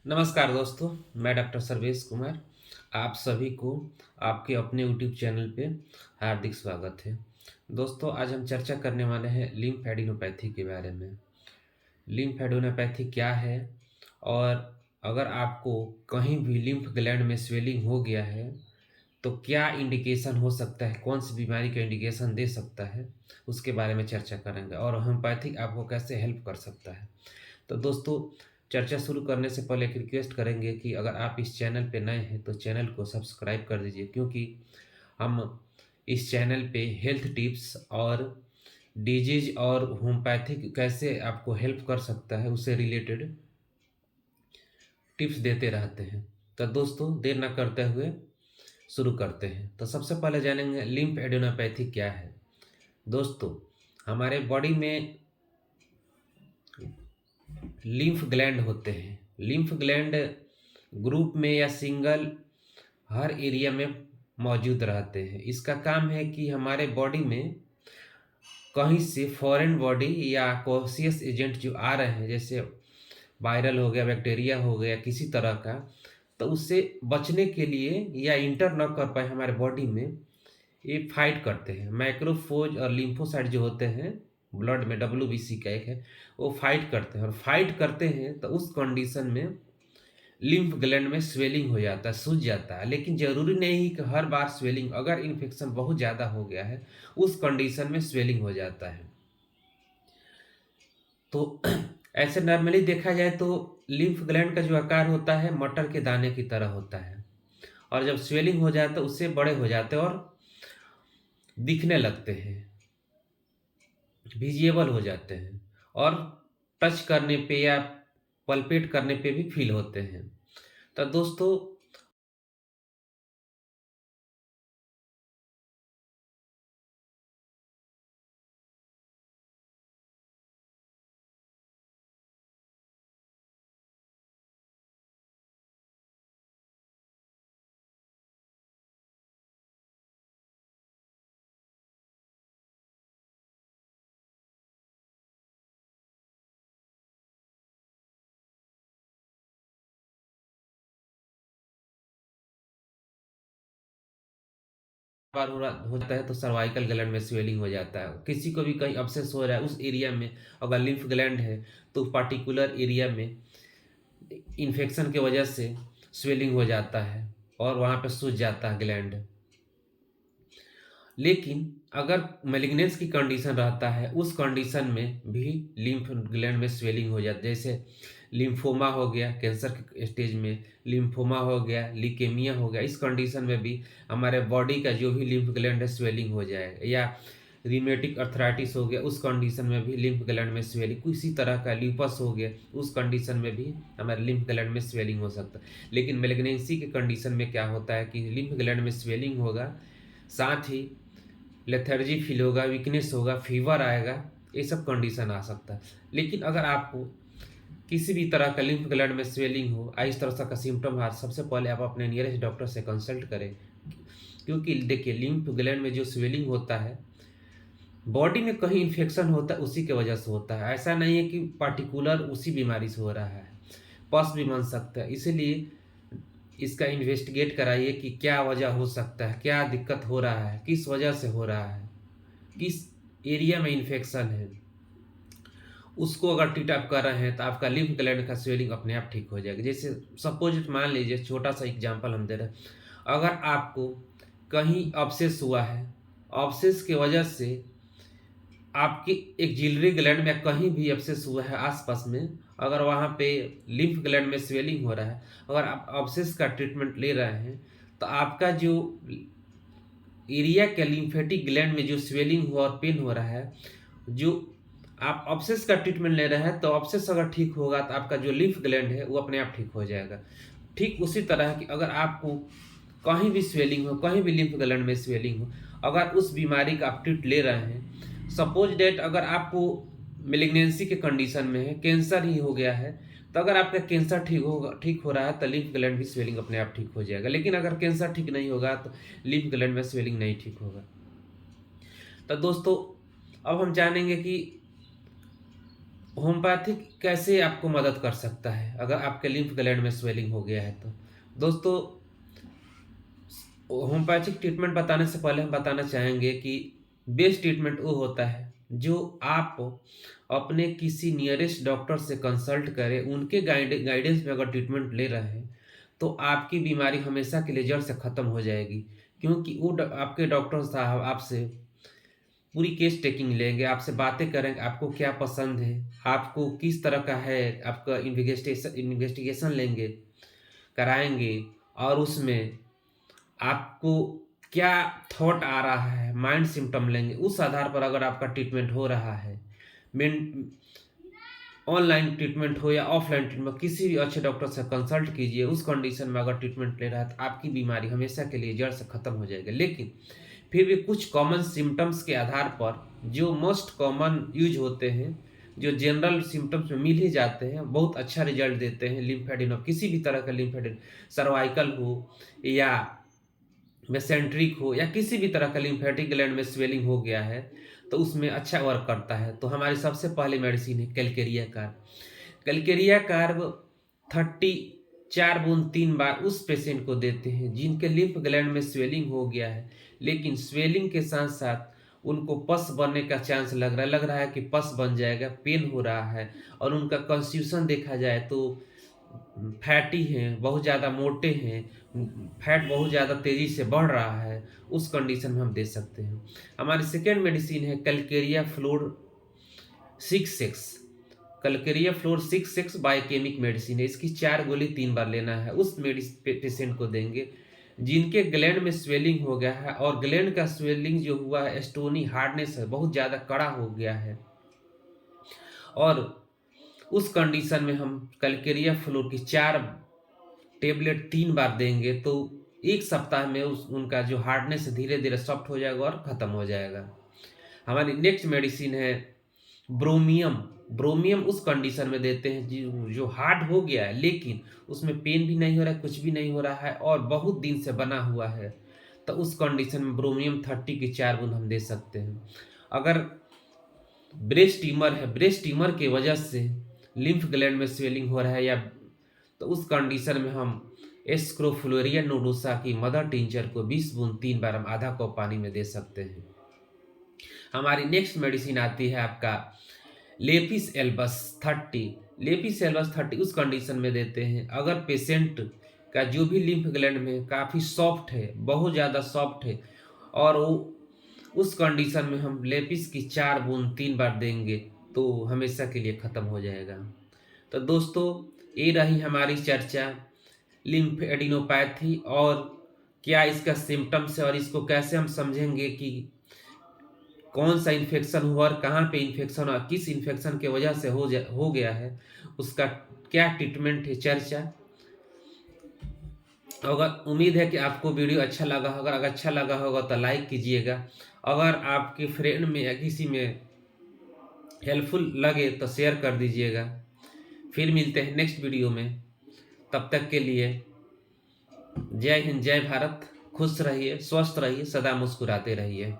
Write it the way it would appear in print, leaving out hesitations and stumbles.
नमस्कार दोस्तों, मैं डॉक्टर सर्वेश कुमार। आप सभी को आपके अपने यूट्यूब चैनल पे हार्दिक स्वागत है। दोस्तों, आज हम चर्चा करने वाले हैं लिम्फेडिनोपैथी के बारे में। लिम्फेडिनोपैथी क्या है और अगर आपको कहीं भी लिम्फ ग्लैंड में स्वेलिंग हो गया है, तो क्या इंडिकेशन हो सकता है, कौन सी बीमारी का इंडिकेशन दे सकता है, उसके बारे में चर्चा करेंगे और होम्योपैथिक आपको कैसे हेल्प कर सकता है। तो दोस्तों, चर्चा शुरू करने से पहले एक रिक्वेस्ट करेंगे कि अगर आप इस चैनल पे नए हैं तो चैनल को सब्सक्राइब कर दीजिए, क्योंकि हम इस चैनल पे हेल्थ टिप्स और डिजीज और होम्योपैथिक कैसे आपको हेल्प कर सकता है उससे रिलेटेड टिप्स देते रहते हैं। तो दोस्तों, देर न करते हुए शुरू करते हैं। तो सबसे पहले जानेंगे लिम्फ एडिनोपैथी क्या है। दोस्तों, हमारे बॉडी में लिम्फ ग्लैंड होते हैं। लिम्फ ग्लैंड ग्रुप में या सिंगल हर एरिया में मौजूद रहते हैं। इसका काम है कि हमारे बॉडी में कहीं से फॉरेन बॉडी या कॉशियस एजेंट जो आ रहे हैं, जैसे वायरल हो गया, बैक्टीरिया हो गया, किसी तरह का, तो उससे बचने के लिए या इंटर न कर पाए हमारे बॉडी में, ये फाइट करते हैं। मैक्रोफोज और लिम्फोसाइट जो होते हैं ब्लड में, डब्ल्यूबीसी का एक है, वो फाइट करते हैं और फाइट करते हैं तो उस कंडीशन में लिम्फ ग्लैंड में स्वेलिंग हो जाता है, सूज जाता है। लेकिन जरूरी नहीं कि हर बार स्वेलिंग, अगर इन्फेक्शन बहुत ज़्यादा हो गया है उस कंडीशन में स्वेलिंग हो जाता है। तो ऐसे नॉर्मली देखा जाए तो लिम्फ ग्लैंड का जो आकार होता है मटर के दाने की तरह होता है, और जब स्वेलिंग हो जाए तो उससे बड़े हो जाते हैं और दिखने लगते हैं, विजिबल हो जाते हैं, और टच करने पे या पल्पेट करने पे भी फील होते हैं। तो दोस्तों, बार हो जाता है तो सर्वाइकल ग्लैंड में स्वेलिंग हो जाता है। किसी को भी कहीं अब्सेस हो रहा है उस एरिया में, अगर लिम्फ ग्लैंड है तो पर्टिकुलर एरिया में इन्फेक्शन की वजह से स्वेलिंग हो जाता है और वहाँ पे सूज जाता है ग्लैंड। लेकिन अगर मैलिग्नेंस की कंडीशन रहता है, उस कंडीशन में भी लिम्फ ग्लैंड में स्वेलिंग हो जाती है। जैसे लिम्फोमा हो गया, कैंसर के स्टेज में लिम्फोमा हो गया, लीकेमिया हो गया, इस कंडीशन में भी हमारे बॉडी का जो भी लिम्फ ग्लैंड है स्वेलिंग हो जाएगा। या रिमेटिक अर्थराइटिस हो गया, उस कंडीशन में भी लिम्फ ग्लैंड में स्वेलिंग, किसी तरह का ल्यूपस हो गया, उस कंडीशन में भी हमारे लिम्फ ग्लैंड में स्वेलिंग हो सकता है। लेकिन मैलिग्नेंसी के कंडीशन में क्या होता है कि लिम्फ ग्लैंड में स्वेलिंग होगा, साथ ही लेथर्जी फील होगा, वीकनेस होगा, फीवर आएगा, ये सब कंडीशन आ सकता है। लेकिन अगर आपको किसी भी तरह का लिम्फ ग्लैंड में स्वेलिंग हो, इस तरह का सिम्टम आ, सबसे पहले आप अपने नियरेस्ट डॉक्टर से कंसल्ट करें। क्योंकि देखिए, लिम्फ ग्लैंड में जो स्वेलिंग होता है, बॉडी में कहीं इन्फेक्शन होता है उसी के वजह से होता है। ऐसा नहीं है कि पार्टिकुलर उसी बीमारी से हो रहा है, पस भी बन सकता है। इसीलिए इसका इन्वेस्टिगेट कराइए कि क्या वजह हो सकता है, क्या दिक्कत हो रहा है, किस वजह से हो रहा है, किस एरिया में इन्फेक्शन है। उसको अगर ट्रीट आप कर रहे हैं तो आपका लिम्फ ग्लैंड का स्वेलिंग अपने आप ठीक हो जाएगा। जैसे सपोज मान लीजिए, छोटा सा एग्जांपल हम दे रहे हैं, अगर आपको कहीं अब्सेस हुआ है, अब्सेस की वजह से आपकी एक जिलरी ग्लैंड में कहीं भी अब्सेस हुआ है आसपास में, अगर वहाँ पे लिम्फ ग्लैंड में स्वेलिंग हो रहा है, अगर आप अब्सेस का ट्रीटमेंट ले रहे हैं, तो आपका जो एरिया के लिम्फेटिक ग्लैंड में जो स्वेलिंग हुआ और पेन हो रहा है, जो आप ऑब्सेस का ट्रीटमेंट ले रहे हैं, तो ऑब्सेस अगर ठीक होगा तो आपका जो लिम्फ ग्लैंड है वो अपने आप ठीक हो जाएगा। ठीक उसी तरह कि अगर आपको कहीं भी स्वेलिंग हो, कहीं भी लिम्फ ग्लैंड में स्वेलिंग हो, अगर उस बीमारी का आप ट्रीट ले रहे हैं, सपोज डेट अगर आपको मेलिग्नेंसी के कंडीशन में है, कैंसर ही हो गया है, तो अगर आपका कैंसर ठीक हो रहा है तो लिम्फ ग्लैंड भी स्वेलिंग अपने आप ठीक हो जाएगा। लेकिन अगर कैंसर ठीक नहीं होगा तो लिम्फ ग्लैंड में स्वेलिंग नहीं ठीक होगा। तो दोस्तों, अब हम जानेंगे कि होम्योपैथिक कैसे आपको मदद कर सकता है अगर आपके लिम्फ ग्लैंड में स्वेलिंग हो गया है तो? दोस्तों, होम्योपैथिक ट्रीटमेंट बताने से पहले हम बताना चाहेंगे कि बेस्ट ट्रीटमेंट वो होता है जो आप अपने किसी नियरेस्ट डॉक्टर से कंसल्ट करें, उनके गाइडेंस में अगर ट्रीटमेंट ले रहे हैं तो आपकी बीमारी हमेशा के लिए जड़ से ख़त्म हो जाएगी। क्योंकि वो आपके डॉक्टर साहब आपसे पूरी केस टेकिंग लेंगे, आपसे बातें करेंगे, आपको क्या पसंद है, आपको किस तरह का है, आपका इन्वेस्टिगेशन लेंगे, कराएंगे, और उसमें आपको क्या थॉट आ रहा है, माइंड सिम्टम लेंगे, उस आधार पर अगर आपका ट्रीटमेंट हो रहा है, मेन ऑनलाइन ट्रीटमेंट हो या ऑफलाइन ट्रीटमेंट, किसी भी अच्छे डॉक्टर से कंसल्ट कीजिए। उस कंडीशन में अगर ट्रीटमेंट ले रहा है तो आपकी बीमारी हमेशा के लिए जड़ से ख़त्म हो जाएगी। लेकिन फिर भी कुछ कॉमन सिम्टम्स के आधार पर जो मोस्ट कॉमन यूज होते हैं, जो जनरल सिम्टम्स में मिल ही जाते हैं, बहुत अच्छा रिजल्ट देते हैं। लिम्फेडिनोम, किसी भी तरह का लिम्फेडिन, सर्वाइकल हो या मेसेंट्रिक हो या किसी भी तरह का लिम्फेटिक ग्लैंड में स्वेलिंग हो गया है तो उसमें अच्छा वर्क करता है। तो हमारी सबसे पहली मेडिसिन है कैलकेरिया कार्ब। कैलकेरिया कार्ब 34 बूंद 3 बार उस पेशेंट को देते हैं जिनके लिम्फ ग्लैंड में स्वेलिंग हो गया है, लेकिन स्वेलिंग के साथ साथ उनको पस बनने का चांस लग रहा है कि पस बन जाएगा, पेन हो रहा है, और उनका कॉन्स्टिट्यूशन देखा जाए तो फैटी हैं, बहुत ज़्यादा मोटे हैं, फैट बहुत ज़्यादा तेज़ी से बढ़ रहा है, उस कंडीशन में हम दे सकते हैं। हमारी सेकेंड मेडिसिन है Calcarea floor 6 Calcarea floor 6 biochemic medicine है। इसकी 4 गोली 3 बार लेना है। उस पेशेंट को देंगे जिनके ग्लैंड में स्वेलिंग हो गया है और ग्लैंड का स्वेलिंग जो हुआ है स्टोनी हार्डनेस है, बहुत ज़्यादा कड़ा हो गया है, और उस कंडीशन में हम कैलकेरिया फ्लोर की 4 टेबलेट 3 बार देंगे तो 1 सप्ताह में उनका जो हार्डनेस धीरे धीरे सॉफ्ट हो जाएगा और ख़त्म हो जाएगा। हमारी नेक्स्ट मेडिसिन है ब्रोमियम। ब्रोमियम उस कंडीशन में देते हैं जो हार्ड हो गया है लेकिन उसमें पेन भी नहीं हो रहा है, कुछ भी नहीं हो रहा है और बहुत दिन से बना हुआ है, तो उस कंडीशन में ब्रोमियम 30 की 4 बूंद हम दे सकते हैं। अगर ब्रेस्ट ट्यूमर है, ब्रेस्ट ट्यूमर की वजह से लिम्फ ग्लैंड में स्वेलिंग हो रहा है या, तो उस कंडीशन में हम एस्क्रोफ्लोरिया नोडोसा की मदर टिंचर को 20 बूंद 3 बार हम आधा कप पानी में दे सकते हैं। हमारी नेक्स्ट मेडिसिन आती है आपका लेपिस एल्बस 30। लेपिस एल्बस 30 उस कंडीशन में देते हैं अगर पेशेंट का जो भी लिम्फ ग्लैंड में काफ़ी सॉफ्ट है, बहुत ज़्यादा सॉफ्ट है, और वो उस कंडीशन में हम लेपिस की 4 बूंद 3 बार देंगे तो हमेशा के लिए ख़त्म हो जाएगा। तो दोस्तों, ये रही हमारी चर्चा लिम्फेडिनोपैथी और क्या इसका सिम्टम्स है और इसको कैसे हम समझेंगे कि कौन सा इन्फेक्शन हुआ और कहाँ पे इन्फेक्शन और किस इन्फेक्शन के वजह से हो गया है, उसका क्या ट्रीटमेंट है, चर्चा। अगर उम्मीद है कि आपको वीडियो अच्छा लगा होगा, अगर अच्छा लगा होगा तो लाइक कीजिएगा, अगर आपके फ्रेंड में या किसी में हेल्पफुल लगे तो शेयर कर दीजिएगा। फिर मिलते हैं नेक्स्ट वीडियो में, तब तक के लिए जय हिंद, जय भारत। खुश रहिए, स्वस्थ रहिए, सदा मुस्कुराते रहिए।